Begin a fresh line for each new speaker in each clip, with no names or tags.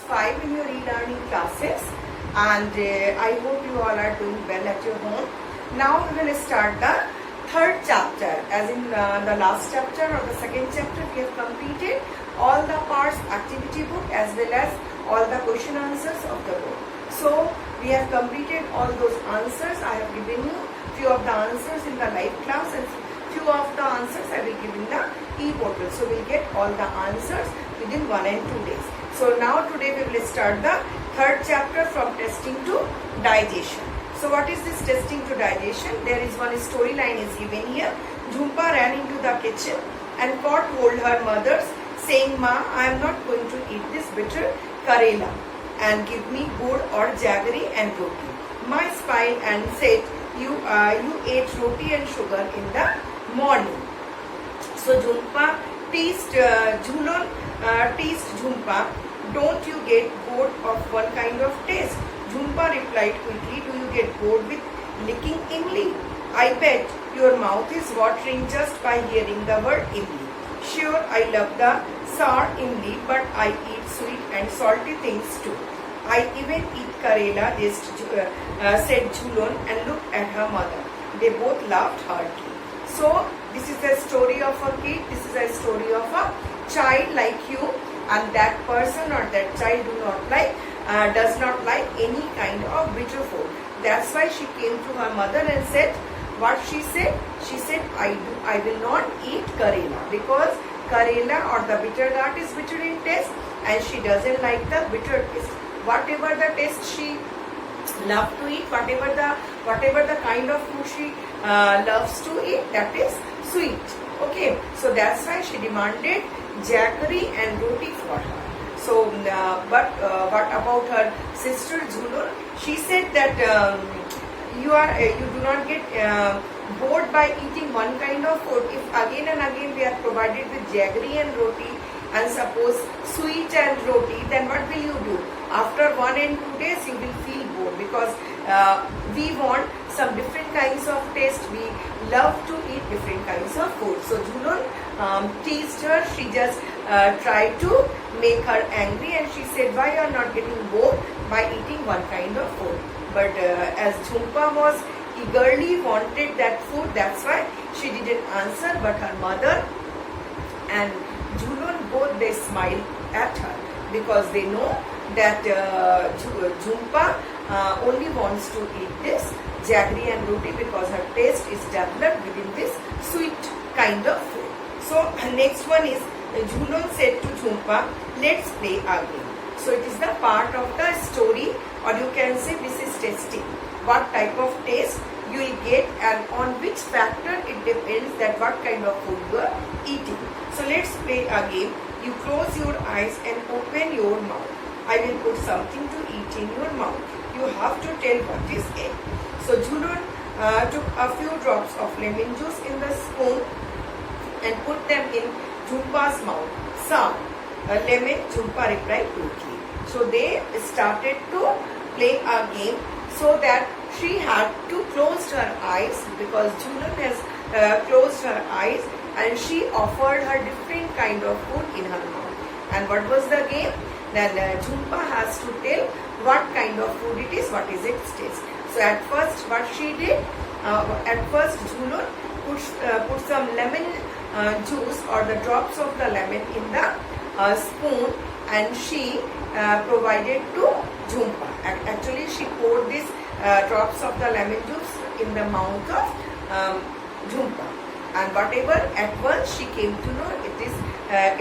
5 in your e-learning classes, and I hope you all are doing well at your home. Now we will start the third chapter. As in the last chapter or the second chapter, we have completed all the parts activity book as well as all the question answers of the book. So we have completed all those answers. I have given you few of the answers in the live class and few of the answers I will give in the e-portal. So we'll get all the answers within 1 and 2 days. So now today we will start the third chapter from testing to digestion. So what is this testing to digestion? There is one storyline is given here. Jhumpa ran into the kitchen and caught hold her mother's saying, "Ma, I am not going to eat this bitter karela and give me gur or jaggery and roti." Ma smiled and said, you ate roti and sugar in the morning. So Jhumpa teased Jhumpa, "Don't you get bored of one kind of taste?" Jhumpa replied quickly, "Do you get bored with licking imli? I bet your mouth is watering just by hearing the word imli. Sure, I love the sour imli, but I eat sweet and salty things too. I even eat karela," said Jhulon and looked at her mother. They both laughed heartily. So this is the story of a kid. This is a story of a child like you, and that person or that child does not like any kind of bitter food. That's why she came to her mother and said, what she said? She said, I will not eat karela because karela or the bitter gourd is bitter in taste and she doesn't like the bitter taste. Whatever the taste she loves to eat, whatever the kind of food she loves to eat, that is sweet. Okay, so that's why she demanded jaggery and roti for her. So, but what about her sister Jhulon? She said that you do not get bored by eating one kind of food. If again and again we are provided with jaggery and roti, and suppose sweet and roti, then what will you do? After 1 and 2 days, you will feel bored because we want some different kinds of taste. We love to eat different kinds of food. So Jhulon teased her. She just tried to make her angry, and she said, "Why you are not getting bored by eating one kind of food?" But as Jhumpa was eagerly wanted that food, that's why she didn't answer. But her mother and Jhulon both they smiled at her because they know that Jhumpa only wants to eat this jaggery and roti because her taste is developed within this sweet kind of food. So next one is Jhulon said to Jhumpa, "Let's play a game." So it is the part of the story, or you can say this is testing. What type of taste you will get, and on which factor it depends that what kind of food you are eating. So let's play a game. You close your eyes and open your mouth. I will put something to eat in your mouth. You have to tell what is it. So Jhulon took a few drops of lemon juice in the spoon and put them in Jhumpa's mouth. "Sour, lemon," Jhumpa replied quickly. So they started to play a game, so that she had to close her eyes because Jhulon has closed her eyes, and she offered her different kind of food in her mouth. And what was the game? Then Jhumpa has to tell what kind of food it is, what is its taste. So at first what she did, Jhulon put some lemon juice or the drops of the lemon in the spoon, and she provided to Jhumpa. Actually she poured these drops of the lemon juice in the mouth of Jhumpa, and whatever at once she came to know it is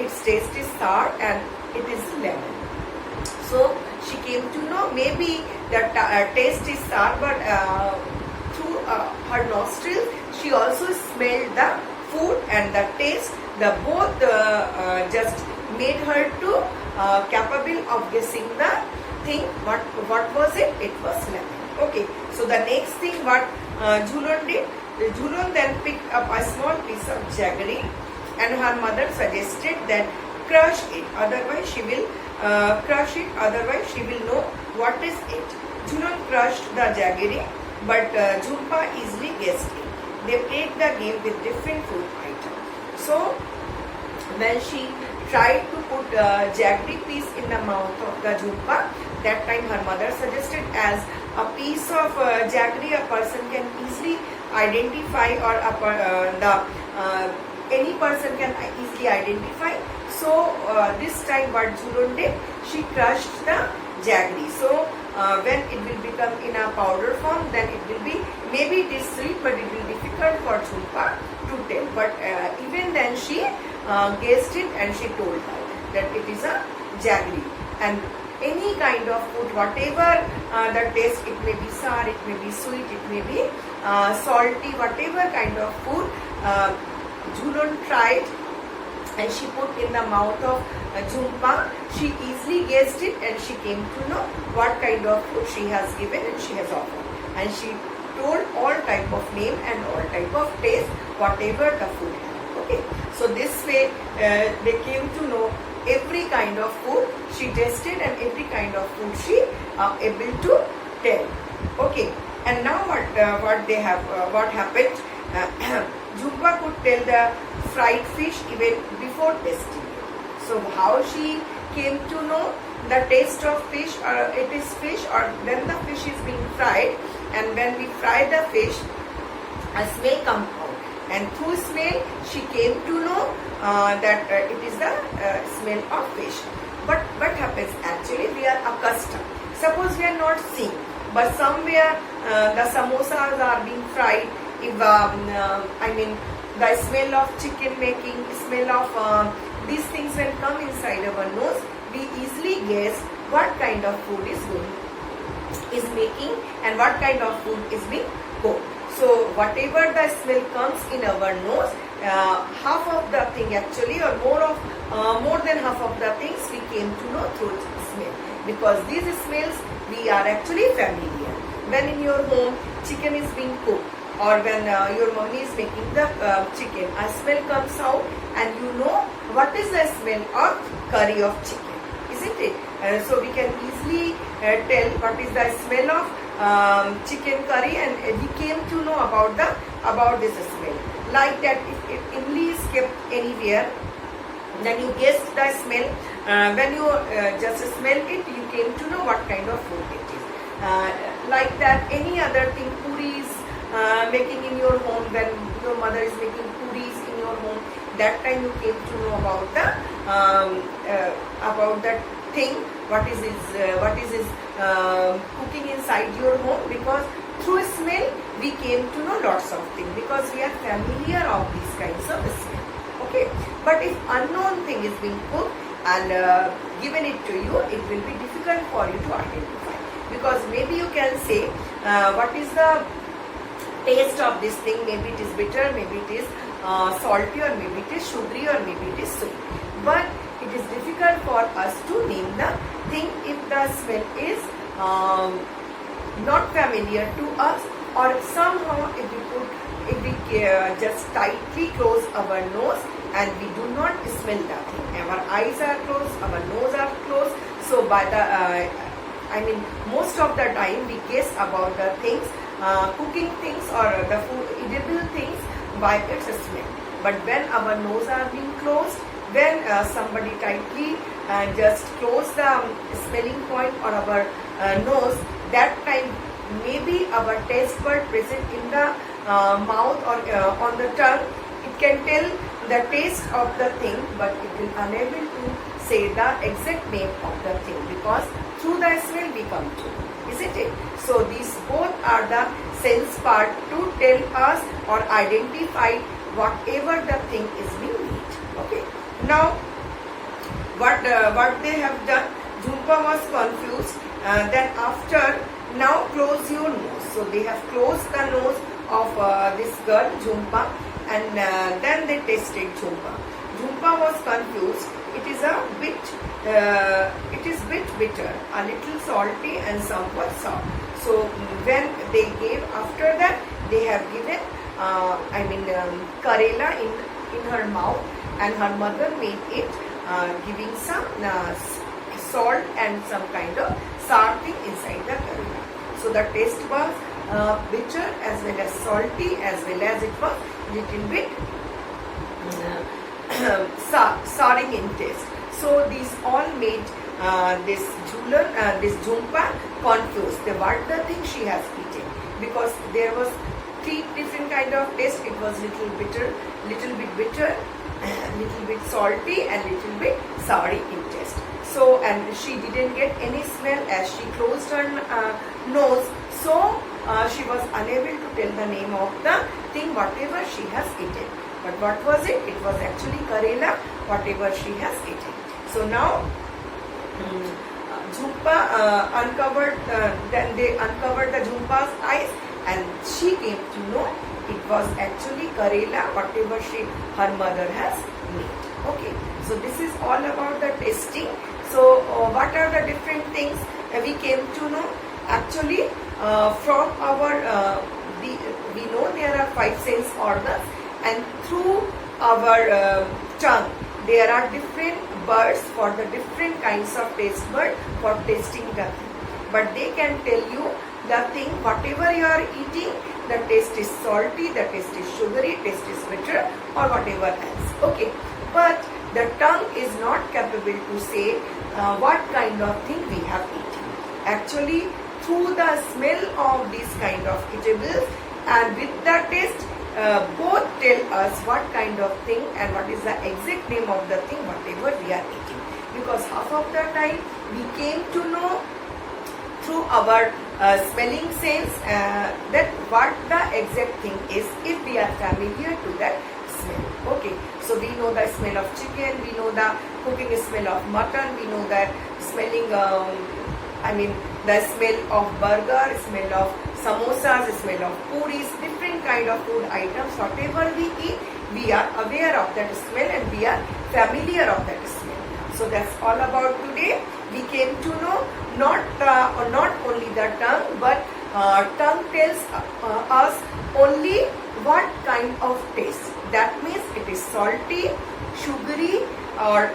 its taste is sour and it is lemon. So she came to know maybe the taste is sour, but through her nostrils she also smelled the food and the taste. The both just made her to capable of guessing the thing. What was it? It was lemon. Okay. So the next thing what Jhulon did, Jhulon then picked up a small piece of jaggery, and her mother suggested that crush it. Otherwise she will know what is it. Jhulon crushed the jaggery, but Jhumpa easily guessed it. They played the game with different food items. So when she tried to put jaggery piece in the mouth of the Jhumpa. That time her mother suggested, as a piece of jaggery a person can easily identify, or any person can easily identify. So this time what Jhulon did, she crushed the jaggery. So when it will become in a powder form, then it will be, maybe it is sweet, but it will be difficult for Jhumpa to tell. But even then she guessed it, and she told her that it is a jaggery. And any kind of food, whatever the taste, it may be sour, it may be sweet, it may be salty, whatever kind of food Jhulon tried and she put in the mouth of Jhumpa, she easily guessed it, and she came to know what kind of food she has given and she has offered. And she told all type of name and all type of taste, whatever the food had. Okay, so this way they came to know every kind of food she tasted, and every kind of food she able to tell. Okay, and now what happened? Jhumpa could tell the fried fish even before tasting it. So how she came to know the taste of fish, or it is fish, or when the fish is being fried, and when we fry the fish, a smell comes out, and through smell she came to know that it is the smell of fish. But what happens, actually we are accustomed. Suppose we are not seeing, but somewhere the samosas are being fried. If I mean the smell of chicken making, smell of these things when come inside our nose, we easily guess what kind of food is making, and what kind of food is being cooked. So whatever the smell comes in our nose, half of the thing actually, or more than half of the things we came to know through smell, because these smells we are actually familiar. When in your home chicken is being cooked, or when your mommy is making the chicken, a smell comes out, and you know what is the smell of curry of chicken, isn't it? So we can easily tell what is the smell of chicken curry, and we came to know about this smell. Like that, if imli is kept anywhere, then you guessed the smell. When you just smell it, you came to know what kind of food it is. Like that, any other thing, puris making in your home, when your mother is making puris in your home, that time you came to know about that thing, what is his cooking inside your home, because through smell we came to know lots of things, because we are familiar of these kinds of smell. Okay, but if unknown thing is being cooked and given it to you, it will be difficult for you to identify, because maybe you can say what is the taste of this thing, maybe it is bitter, maybe it is salty, or maybe it is sugary, or maybe it is sweet. But it is difficult for us to name the thing if the smell is not familiar to us, or somehow if we just tightly close our nose and we do not smell the thing. Our eyes are closed, our nose are closed. So by the most of the time we guess about the things, cooking things or the food, edible things by its smell. But when our nose are being closed, when somebody tightly just close the smelling point on our nose, that time maybe our taste bud present in the mouth or on the tongue, it can tell the taste of the thing, but it will unable to say the exact name of the thing, because through the smell we come to, isn't it? So these both are the sense part to tell us or identify whatever the thing is being made. Okay. Now, what they have done, Jhumpa was confused. Then after, now close your nose. So they have closed the nose of this girl Jhumpa, and then they tested Jhumpa. Jhumpa was confused. It is bit bitter, a little salty, and somewhat sour. So when they gave, after that they have given Karela in her mouth, and her mother made it giving some salt and some kind of sour thing inside the Karela. So the taste was bitter as well as salty, as well as it was little bit soaring in taste. So these all made this Jhumpa confused. What the thing she has eaten, because there was three different kind of taste. It was little bit bitter, little bit salty, and little bit sour in taste. So, and she didn't get any smell as she closed her nose. So she was unable to tell the name of the thing whatever she has eaten. But what was it? It was actually Karela, whatever she has eaten. So now Jhumpa uncovered, then they uncovered the Jhumpa's eyes, and she came to know it was actually Karela, whatever her mother has made. Okay, so this is all about the tasting. So what are the different things we came to know? Actually, from our we know there are 5 sense organs, and through our tongue there are different birds for the different kinds of taste bud for tasting the thing. But they can tell you the thing whatever you are eating, the taste is salty, the taste is sugary, taste is bitter, or whatever else. Okay, but the tongue is not capable to say what kind of thing we have eaten. Actually, through the smell of these kind of eatables and with the taste, both tell us what kind of thing and what is the exact name of the thing whatever we are eating. Because half of the time we came to know through our smelling sense that what the exact thing is if we are familiar to that smell. Okay, so we know the smell of chicken, we know the cooking smell of mutton, we know the smelling the smell of burger, smell of samosas, smell of puris, different kind of food items, whatever we eat, we are aware of that smell and we are familiar of that smell. So that's all about today. We came to know not only the tongue, but tongue tells us only what kind of taste. That means it is salty, sugary, or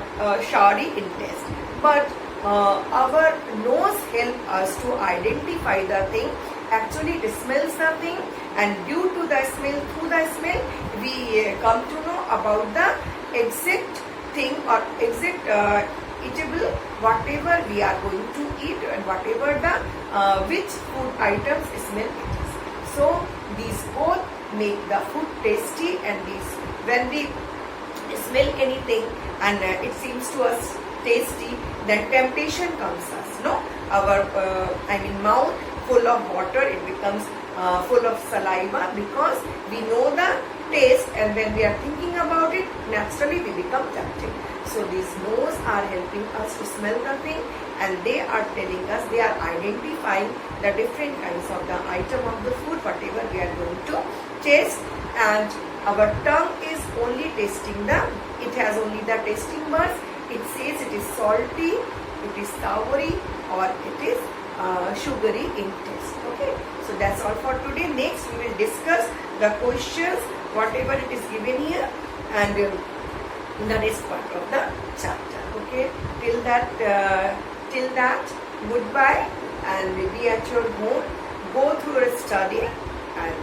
sour in taste. But our nose helps us to identify the thing. Actually, it smells the thing, and due to the smell, through the smell, we come to know about the exact thing or exact eatable whatever we are going to eat and whatever the which food items smell it is. So these both make the food tasty, and these when we smell anything and it seems to us tasty, then temptation comes us. No, our mouth full of water, it becomes full of saliva because we know the taste, and when we are thinking about it, naturally we become tempted. So these nose are helping us to smell the thing, and they are telling us, they are identifying the different kinds of the item of the food, whatever we are going to taste. And our tongue is only tasting it has only the tasting buds. It says it is salty, it is soury, or it is sugary in taste. Okay, so that's all for today. Next we will discuss the questions whatever it is given here, and in the next part of the chapter. Okay, till that goodbye, and be at your home, go through your study, and